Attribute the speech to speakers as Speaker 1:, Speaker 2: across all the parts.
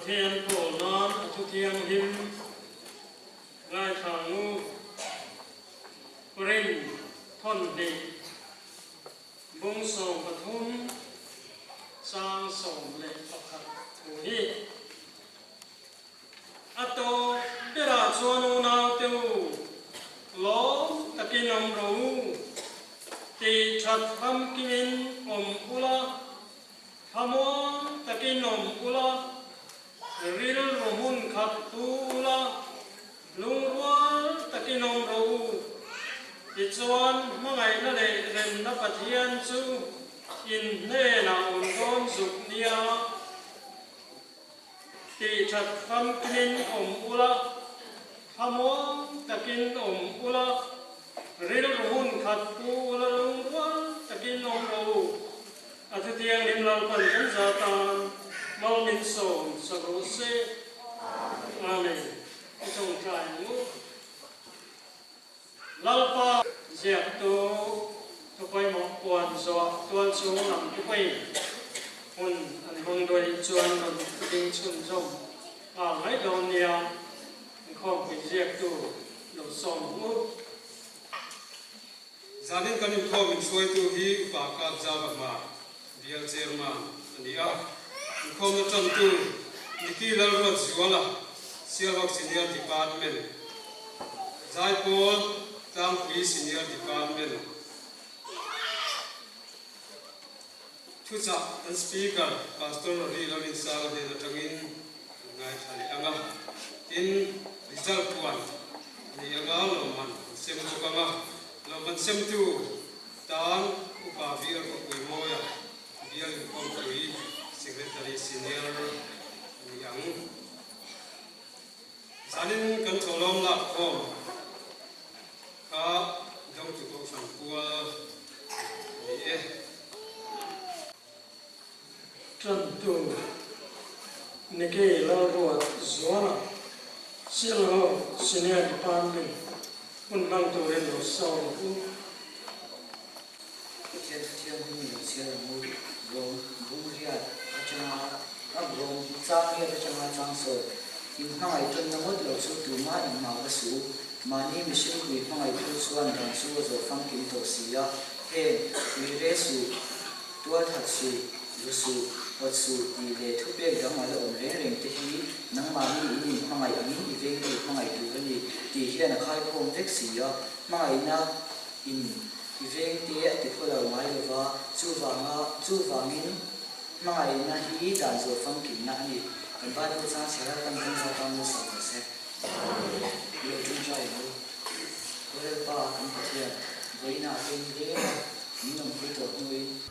Speaker 1: thiên phổ non thu thiên him lai thang ngu rin thon đi bung song bát thum sang song lệ pakhat thu hi ato bera chuanu nau teu lo takin om ro ti that ham kimin om ula thamo takin om ula ril romun khat tula lungwal takin om ro ti chuan mangai na le rem na pathian chu in ne na on don suk nia ti that ham kimin om ula thamo takin om ula ril romun khat tula lungwal takin om ro at tiang lim lang pan kan zatan mal min som sa rose amen itong trai mu lalpa ziak to pai mo puan zo tuan chung lam to pai hun an hong doi chuan an ding chun zom mai don nia khom pi ziak to lo som mu
Speaker 2: zanin kan in khom in soi tu hi pa ka jawa ma Dear Chairman, Ania, Income to Niki Lalrod Zuala, Silver Senior Department, Zaipol, Tampi Senior Department, Tusa and Speaker, Pastor Rilavin Sala de Tangin, Night Anga, in result one, the Anga Loman, Semukama, Loman Semtu, Tan, Upavir of Wimoya. Dear Company Secretary Senior Yang Sanin kan tolong lah kom ka dong tu kong sang kual ni
Speaker 1: tentu niki lalruat zuana silo senior department unbang turin rosau
Speaker 3: Tiada ni siapa mudi Rome, Bulgaria, China, Rome, Zambia, China, Changso. In Hangai to the model so to my in Magasu, Mani Mission with Hangai to Swan and Suas of Funky Tosia, Hey, Resu, Tuatatsu, Yusu, Watsu, the two big Gamma on Raring to he, Namani in Hangai, eventually Hangai to the here and a high home Vexia, Maina in. Event dia tiada mai lewa cuvangin mai na hi dan zo funky na ni kan tu sang cara kan sa tamu sa se yo tunjai lo boleh pa kan dia boina dia minum kita nui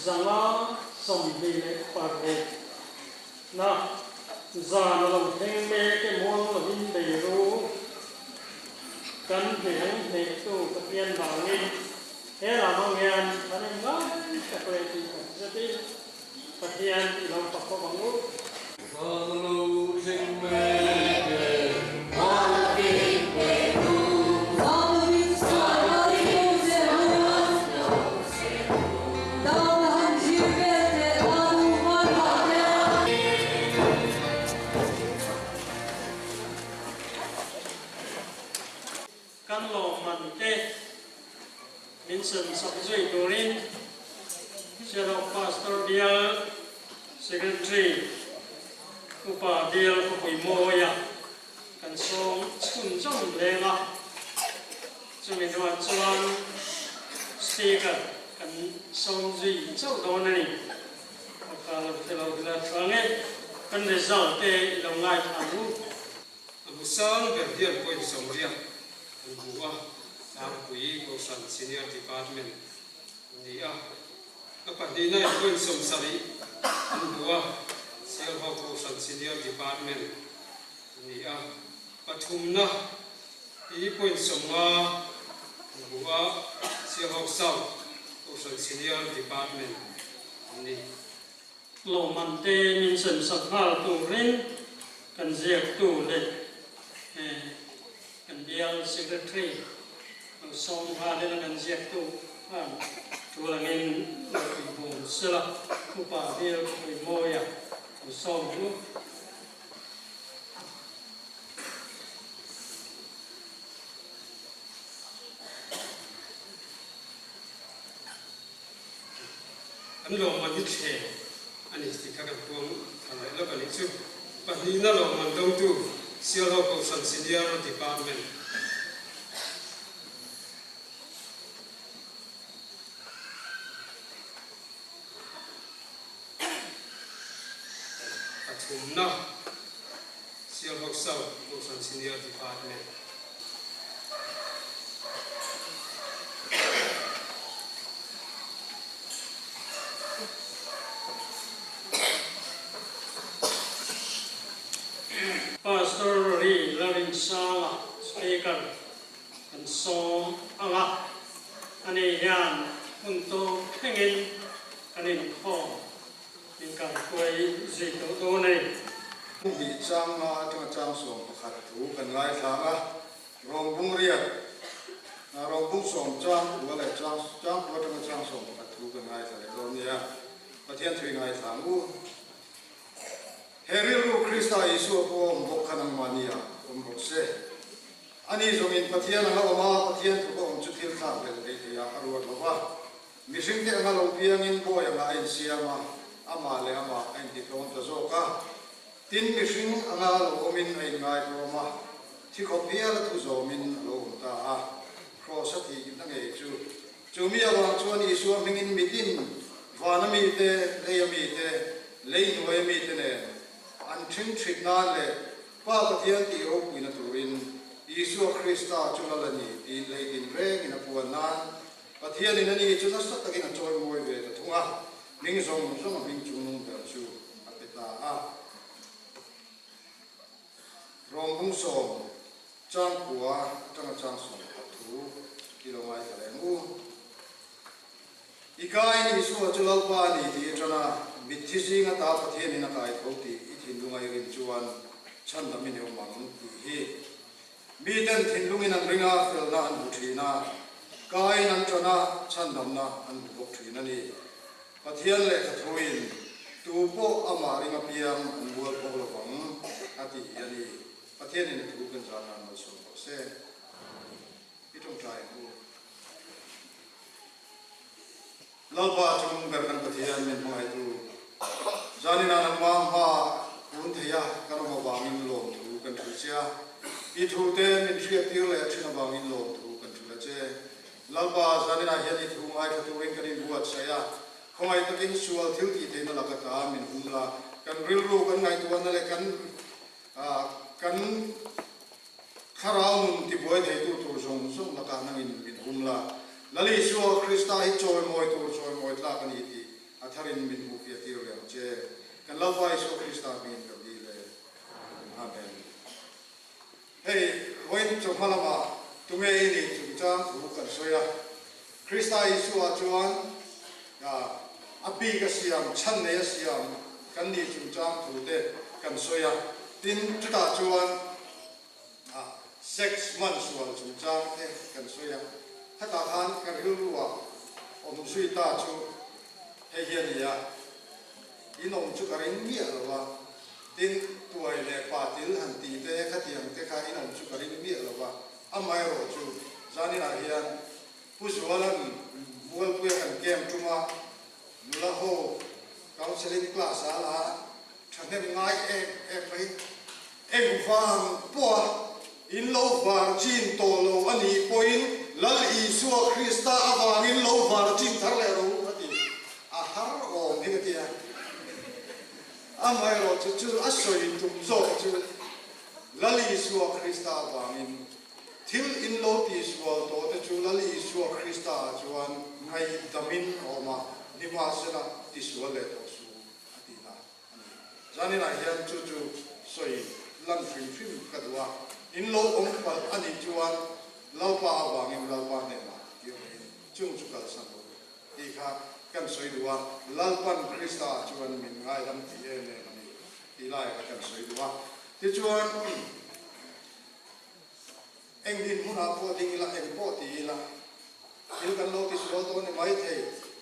Speaker 1: zanga som bi le pare na za na lo theng me ke mon lo hin de ro kan thiang ne tu patien bang ni he la mong yan ane nga ka pre ti sa ti patien lo pa ko bang u
Speaker 4: Follow sing me.
Speaker 1: kan lo man ke Vincent Sabzui Dorin Shadow Pastor dia Secretary Upa dia Kupui Moya kan song chun chong lenga chumi dua chuan speaker kan song zui chau donani akala phelo bila thange kan result te longai thanu
Speaker 2: Amusang berdian poin somria buah Kui Gosan Senior Department dia apa dina poin somsari buah Silva Gosan Senior Department dia Pathumna poin somma buah Silva South Gosan Senior Department ni
Speaker 1: lo man te min sen saphal tu rin kan ziak tu le kan dial secretary song ha le kan ziak tu han tu la ngin lo pi bon sela upa dial pi moya song tu
Speaker 2: an lo man ni che ani ti ka kan pom thalai lo kan chu pani na lo man dong tu Silva Gosan Senior Department Pathumna Silva South Gosan Senior Department
Speaker 1: Pastor Ri Larin Sala speaker kan song anga ane yan untuk hengin kanin ko ingkang kuai zito do nei
Speaker 5: Di chang ma chang chang som pakhat thu kan lai thanga rong bung riat na rong bung som chang wa le chang chang wa chang som pakhat thu kan lai thale do nia pathian thui ngai thang u heril ru Krista Isu ko mbok khanang mania mbok se ani zongin pathian ha ma pathian thu ko chu thil tha le le ya arwa lawa mising te ngalong piangin bo ya nga in siama ama le ama en ti thong ta zo ka tin mising anga lo omin ai ngai roma thi ko pia la thu zo min lo ta a cross ati na nge chu mi awa chuan Isu mingin mitin vana mi te le mi te le noi mi te ne an thing thik na le pa pathian ti ro puina turin Isu Krista chuna la ni ti le din reng ina puan nan pathian ina ni chuna sa takin a choi moi ve ta thunga ning zong zong ming chu nung ta chu apeta a rong bung som chang kuwa chang som thu kilomai ta le mu ikai ni Isu chulal pa ni ti chana mithi nga ta pathian ina kai thoti Hindungai rin chuan chan na min mang ti hi mi den thinlungin an ringa fel na an buthina kai nan chana chan nam na an bok thina ni pathian le thathuin tu po ama ringa piang an bual po lo bang ati yani pathian in thu kan jana no so se itong tai ku lalpa chung ber kan pathian min mai tu jani na ma ha un thaya karama bangin lom thu kan thu sia I thu te min thia tir le thina bangin lom thu kan thu la che lalpa jani na hian I thu mai thu ring kan in buat saya khomai takin sual thil ti te na lakata min humla kan ril ru kan ngai tu na le kan kharam ti boy de tu tu zong zong na ka nang in min humla lali sual Krista hi choi moi tu choi moi la kan I ti อาทารินมินบุกยาติเรียงเจกันลาวาอิสุคริสต์มินกับดีเลยอาเมนเฮ้ยวันจงพลามาตุเมอินี่จุงจังถูกกันสวยคริสต์อิสุอาจวนอภิกษียมชันเนยษียมกันนี่จุงจังถูกเตกันสวยตินจุดอาจวน6 months วันจุงจังเตกันสวยถ้าตาหันกันรู้ว่าอมสุยตาจูเฮียนี่ยอินอมจุกรินมีอะไรวะตินตัวเล็กปาติลหันตีเตะขัดยังเตะขาอินอมจุกรินมีอะไรวะอาไม่รู้จูจานี่นาเฮียนผู้สวรรค์บัวเพื่อนเกมจุมานุลาโฮเขาเซลินคลาสอะไรฉันเห็นง่ายไปฟังปัวอินโลฟาร์จินโตโลอันนี้พอยน์ลัลอิสุคริสต์อาวางินโลฟาร์จินทะเลรู้ว่าดีอาหารโอ้นี่ก็ดีอาไม่รู้จู่ๆอัศวินตุ่มโซ่จู่ลัลอิสุคริสต์อาวางินทิลอินโลติสวอลโตแต่จู่ลัลอิสุคริสต์อาจวนไงดามินออกมานิมาสนะติสวอลเลตอสูอดีนะจานี่นะเฮียนจู่ๆสวยลันฟิมกันว่าอินโลองค์ปัจอันนี้จวนเล่าป่าวางอินเล่าป่าเนี่ยนะเกี่ยวกับจุงจุกัลสันโดดีค่ะกันสวยดูว่าเล่าปันคริสต์จวนมินง่ายลำที่เอเนี่ยมันดีไล่กันสวยดูว่าที่จวนเอ็งดินมุนาโพดีละเอ็งโพดีละอิลกันโลติสโลโตเนี่ยไม่เท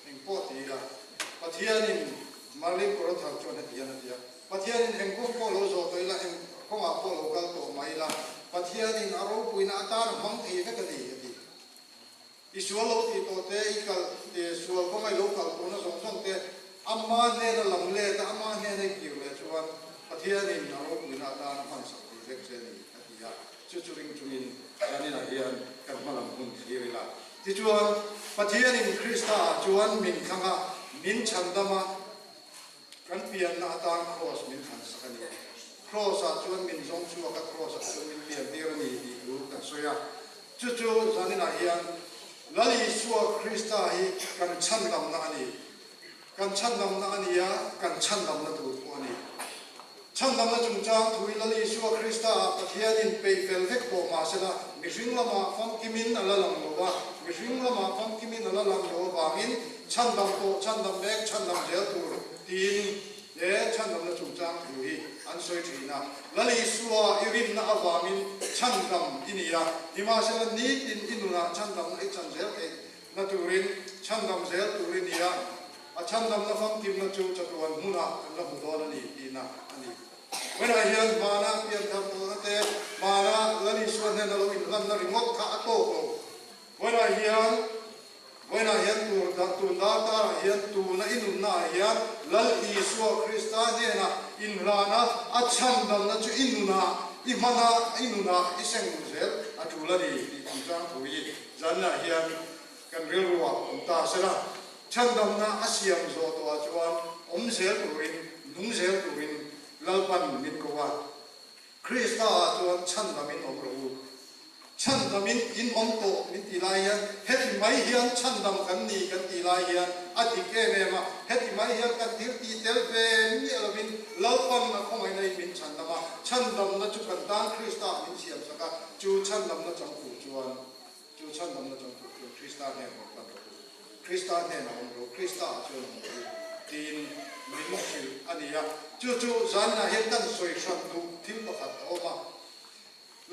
Speaker 5: เอ็งโพดีละปัทยานินมาลิมกรดทางจวนเนี่ยนะเดียปัทยานินเอ็งก็โพโลโซตัวละเอ็งก็มาโพโลกันโตไม่ละปัทยานินอารมณ์ปุยนาตานห้องที่ไม่กันดีดีอิสวาโลติโตเตอีกัลเตสวาก็ไม่โลกัลตัวนั้นสองเตอามาเนนลำเล่แต่อามาเนนกิวเลยชวนปัทยานินอารมณ์ปุยนาตานห้องสักทีเล็กเจนี่อธิยาจุริงจุมินยันนี่นะเฮียนกันมาลำหุ่นที่เวลาที่ชวนปัทยานินคริสต์ชวนมินขังมินชันดามากันเปลี่ยนนาตานครอสมินขันสักนี้ครอสชวนมินทรงชัวกับครอสชวนมินเปลี่ยนเดียร์นี่ดีรู้กันสวยจู่ๆยันนี่นะเฮียนลัลิสัวคริสต์ฮีกันชันดำนานี่กันชันดำนานี่ยกันชันดำนาตัวตัวนี้ชันดำนาจุงจ้างถุยลัลิสัวคริสต์ปัทยานินไปเฟลเวกโปมาเสละมิริงละมาฟังกิมินอะไรลังโลวะมิริงละมาฟังกิมินอะไรลังโลวะมินชันดำโตชันดำเบกชันดำเจลตัวตีนเย่ชันดำนาจุงจ้างถุยอันสวยทีนะลัลิสัวอิรินนาอวามินชันดำอินี่ยนิมาเสละนี้ดินอินุนะชันดำไอชันเจลเองนาตูรินชันดำเจลตูรินยาชันดำนาฟังกิมนาจูจัตวันมุนะนาบุตรนี่ดีนะอันนี้เวลาเห็นมานะเปลี่ยนทำตัวนั่นเองมานะลัลิสัวเนี่ยเราอินกันนาริงดข้าโต้เวลาเห็นตัวดาตาเห็นตัวน่ะอินุน่าเห็นลัลอิสัวคริสต์เนี่ยนะอินรานะอัจฉริยะนะจูอินุนะอิมานะอินุนะอิเซงมุเซลอัจุลาดีที่จังทุยจันนะเห็นกันเรียกว่าอุตาเสละฉันดำนะอาเซียมโซตัวจวนเซลตุรินนุ่งเซลตุรินลัลปันมินกว่าคริสต์จวนฉันดำมินอมรูฉันดำมินอินอมโตมินตีลายยันเฮติไม่เฮียนฉันดำกันนี่กันตีลายยันอธิเกเนมาเฮติไม่เฮียนกันทิลตีเตลเวมีอะไรมินลัลปันนะคงไม่ได้มินฉันดำมาฉันดำนะจุกันตานคริสต์มินเสียมสักจูฉันดำนะจังกูจวนจูฉันดำนะจังกูคริสต์เนี่ยบอกกันคริสต์เนี่ยนะอมรูคริสต์จวนตีนมินสิอันนี้อะจู่ๆจันนะเห็นตั้งสวยชันดูทิลประคัดออกมา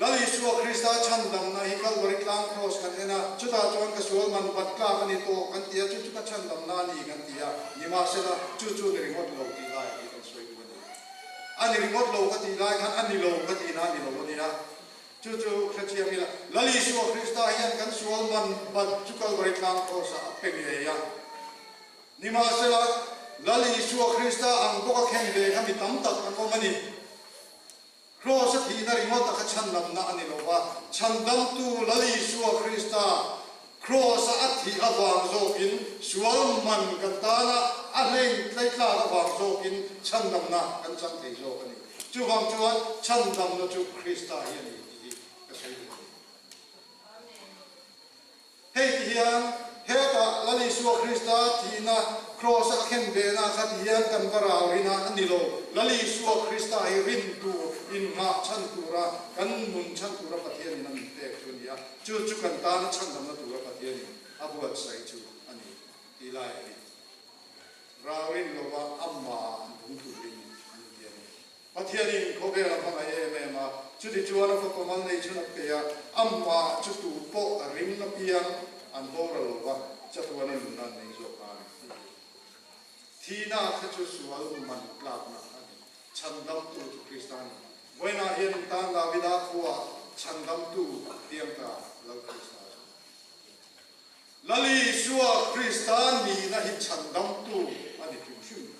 Speaker 5: ลัลิสัวคริสต์ชันดำนะฮิคัลวริกลางครอสกันนะจุดอาจวนกสวลมันบัดกล้ากันนี่โตกันเตียจู่ๆก็ชันดำนานี่กันเตียนิมาเสละจู่ๆนี่ริงอดโลตีไล่กันสวยดูนี่อันนี้ริงอดโลก็ตีไล่กันอันนี้โลก็ตีนานี่โลนี่นะจู่ๆคริสเตียนมีละลัลิสัวคริสต์เฮียนกันสวลมันบัดจุกัลวริกลางครอสเป็นยังไงนิมาเสละลัลิสัวคริสต์อังโตก็แข็งเลยครับมีตั้มตักกันก็มันนี่ครอสที่นาริมอตะชันดำนาอันนี้โลว่าชันดำตูลัลิสัวคริสต์ครอสอัฐิอวางโซกินสวลมันกันตานะอะไรไล่กล้าอวางโซกินชันดำนากันจังเทโซกันนี่จู่บางจวนชันดำนาจู่คริสต์ยันนี่ก็ใช่เฮ้ยที่ยันเฮ heta lali suwa Krista thina cross a khen be na khat hian kan varau rina anilo lali suwa Krista hi rin tu in ma chan tura kan mun chan tura pathian nan te chunia chu kan ta na chan dam na tura pathian abuat sai chu ani ilai ni rawin lo wa amma dum tu rin pathian in ko be la ma e me ma chu di chuana ko ko man nei chu na pe ya amma chu tu po ring na piang an bora lo wa chatuana nun nan nei zo ka Tina khachu sual man klap na chandam tu Kristan boina hian tan la vida khuwa chandam tu tiangka lo Kristan lali suwa Kristan ni na hi chandam tu ani kimshim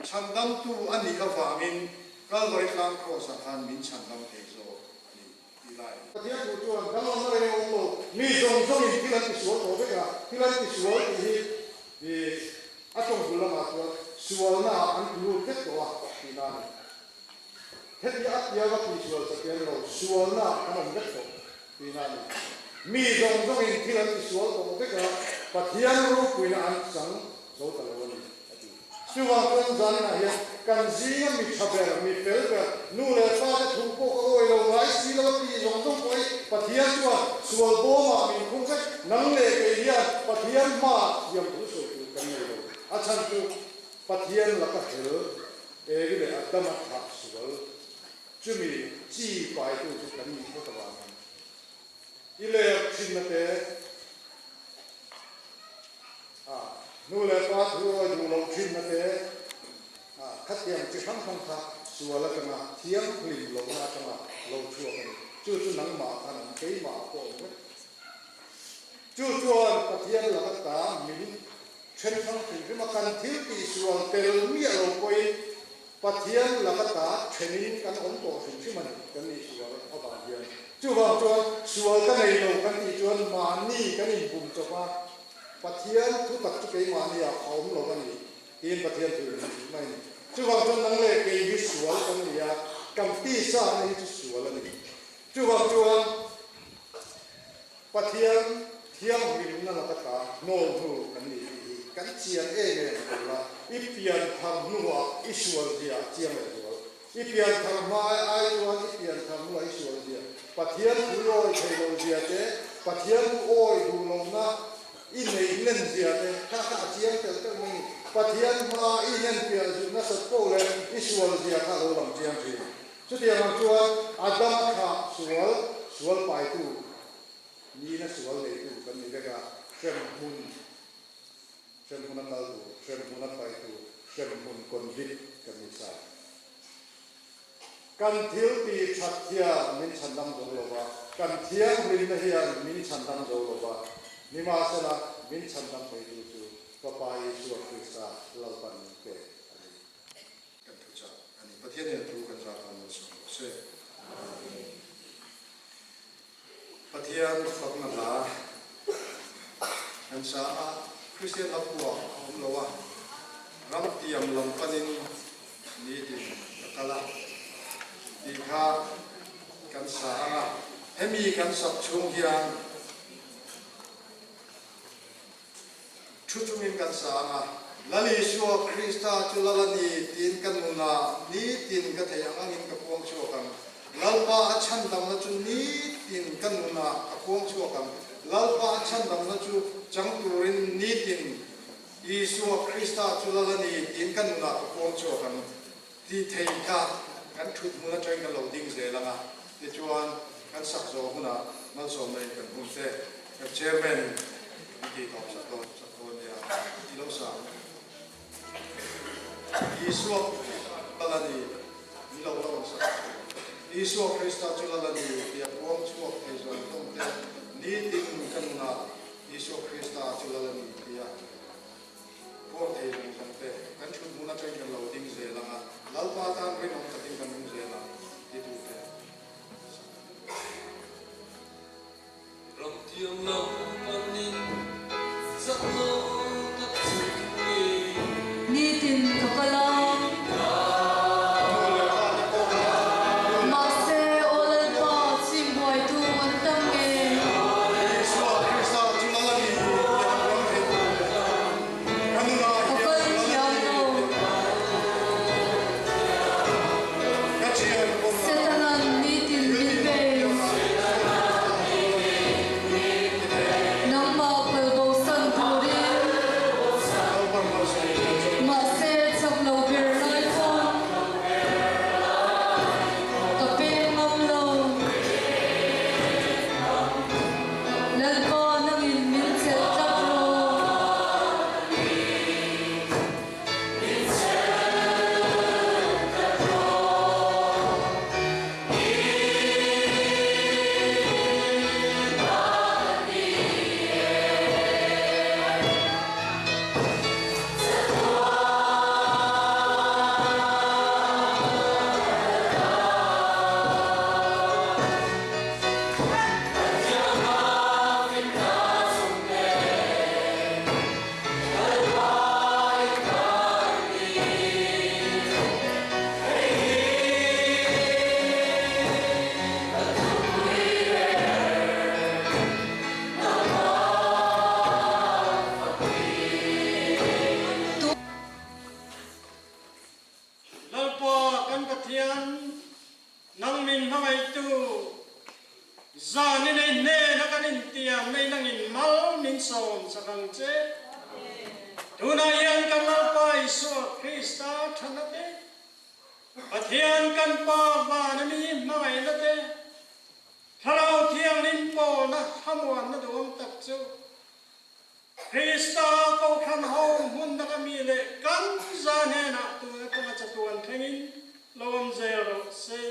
Speaker 5: chandam tu ani awangin kalvari khan cross khan min chandam te zo ani ilai patia tu tu an kalon na re ong lo mi zong zong in tilan ti suwa to beka tilan ti suwa hi atong bulan atwa suwal na an lu ket to a tina het ya ya ga pi suwal sa ken lo suwal na an ket to tina mi zong zong in tilan ti suwal to beka pathian ru puina an sang zo ta lo ni suwa kon zan na ya kan zinga mi thaber mi pelga nu le pa de thu ko ko oi lo ngai si lo pi zong zong koi pathian suwal bo ma mi khung ka nang le ke ya pathian ma yam thu so tu kan le lo achan tu pathian la ka he e ri le atama thak suwal chumi chi pai tu chu kan ni ko ta wa ile chin na te nu le pa thu oi du lo chin na te khat tiam chi khang khang tha suwal ka na thiam khlim lo na ka na lo chu ka chu chu nang ma ka na ke ma ko chu chuan pathian la ka ta min chen thang thi ma kan thil ti sual tel mi lo koi pathian la ka ta thenin kan on to hin chi man kan ni sual a ba hian chu ba chuan sual ka nei lo kan ti chuan ma ni kan in bum cho pa pathian thu tak chu ke ma ni a om lo kan ni tin pathian thu mai ni chu ba chuan nang le ke hi sual kan ni a kam ti sa ni chu sual ni chu ba chuan pathian thiam rim na la ka ta no thu kan ni kan chian e ne la ipian tham nuwa isual dia chiang le do ipian tham ma ai wa ipian tham nuwa isual dia pathian oi thelo dia te pathian oi du lo na i nei nen dia te ka ka chiang tel tel ni pathian ma i nen pia ju na sa ko le isual dia ka lo lam chiang thi chu dia ma chuan adam kha sual pai tu ni na sual le tu kan ni ka sem mun sem hun kal tu sem hun pai tu sem hun kon dit kan ni sa kan thil ti thathia min chandam do lo ba kan thiang rin na hian min chandam do lo ba ni ma sala min chandam pai tu chu papa yesu krista lo pan te ani kan tu cha ani pathian ne tu kan ra kan so se pathian phak na la kan sa Christian apua umlawa ram tiam lam panin ni din kala dikha kan sa hemi kan sak chung hian chuchungin kan sa lali suwa Krista chulalani tin kan muna ni tin ka thayang angin ka puang suwa kan lalpa achan dam na chu ni tin kan muna ka puang suwa kan lalpa achan dam na chu chang turin ni tin Isua Krista chulalani tin kan muna ka puang suwa kan ti thei ka kan thut muna train kan lo ding ze langa ti chuan kan sak zo huna mal som nei kan hum se kan chairman ki top sa to ya ilo sa Isua chulalani ni lo lo sa Isua Krista chulalani ti puang suwa ke zo tom te ni tin kan muna Isua Krista chulalani ti ya por te kan te kan thut muna train kan lo ding ze langa lalpa tan rin om takin kan hum ze la ti tu te
Speaker 4: ram tiang lam panin zat lo tak chuni
Speaker 6: ni tin kapalang ma se olen pa chim boy tu an tam nge
Speaker 5: Isua Krista chulalani
Speaker 1: tu zani nei ne na kanin tia nei nangin mal min som sakang che tuna yan kan lalpai so Krista thanate pathian kan pa ba na mi mai na te thalau thiang lim po na thamwan na dom tak chu Krista ko khan hom hun na kami le kan zane na tu na ka chatuan thengin lom zero se